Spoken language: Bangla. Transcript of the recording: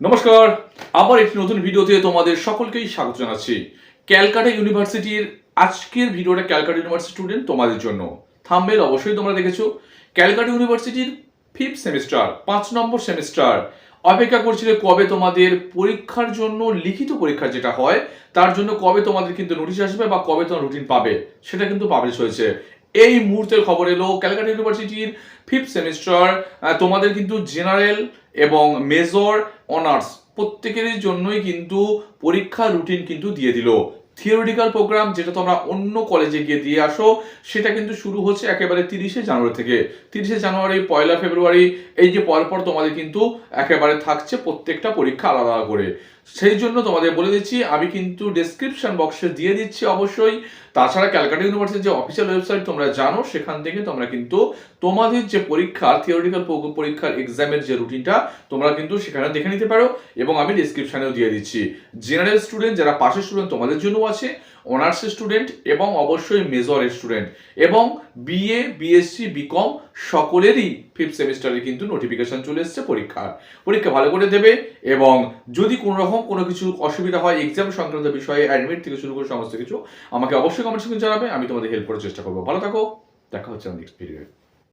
নমস্কার, আবার একটি নতুন ভিডিওতে তোমাদের সকলকেই স্বাগত জানাচ্ছি। ক্যালকাটা ইউনিভার্সিটির আজকের ভিডিওটা ক্যালকাটা ইউনিভার্সিটি স্টুডেন্ট তোমাদের জন্য। থাম্বনেল অবশ্যই তোমরা দেখেছো। ক্যালকাটা ইউনিভার্সিটির 5th সেমিস্টার 5 নম্বর সেমিস্টার অপেক্ষা করছিলে কবে তোমাদের পরীক্ষার জন্য লিখিত পরীক্ষা যেটা হয় তার জন্য কবে তোমাদের কিন্তু নোটিশ আসবে বা কবে তোমরা রুটিন পাবে সেটা কিন্তু পাবলিশ হয়েছে। এই মুহূর্তের খবর এলো ক্যালকাটা ইউনিভার্সিটির 5th সেমিস্টার তোমাদের কিন্তু জেনারেল এবং মেজর অনার্স প্রত্যেকের জন্যই কিন্তু পরীক্ষা রুটিন কিন্তু দিয়ে দিল। থিওরিটিক্যাল প্রোগ্রাম যেটা তোমরা অন্য কলেজে গিয়ে দিয়ে আসো সেটা কিন্তু শুরু হচ্ছে একেবারে 30শে জানুয়ারি থেকে। 30শে জানুয়ারি, 1 ফেব্রুয়ারি এই যে পরপর তোমাদের কিন্তু একেবারে থাকছে প্রত্যেকটা পরীক্ষা আলাদা আলাদা করে। সেই জন্য তোমাদের বলে দিচ্ছি, আমি কিন্তু ডেসক্রিপশন বক্সে দিয়ে দিচ্ছি অবশ্যই। তাছাড়া ক্যালকাটা ইউনিভার্সিটির যে অফিসিয়াল ওয়েবসাইট তোমরা জানো, সেখান থেকে তোমরা কিন্তু তোমাদের যে পরীক্ষা থিওরিটিক্যাল পরীক্ষার এক্সামের যে রুটিনটা তোমরা কিন্তু সেখানে দেখে নিতে পারো এবং আমি ডিসক্রিপশনেও দিয়ে দিচ্ছি। জেনারেল স্টুডেন্ট যারা পাশের স্টুডেন্ট তোমাদের জন্য আছে, অনার্স স্টুডেন্ট এবং অবশ্যই মেজর স্টুডেন্ট এবং বিএ, বিএসসি, বিকম সকলেরই 5th সেমিস্টারে কিন্তু নোটিফিকেশন চলে এসেছে পরীক্ষা ভালো করে দেবে। এবং যদি কোনো রকম কোনো কিছু অসুবিধা হয় এক্সাম সংক্রান্ত বিষয়ে, অ্যাডমিট থেকে শুরু করে সমস্ত কিছু আমাকে অবশ্যই কমেন্ট সেকশনে জানাবে, আমি তোমাদের হেল্প করার চেষ্টা করবো। ভালো থাকো, দেখা হচ্ছে নেক্সট ভিডিও।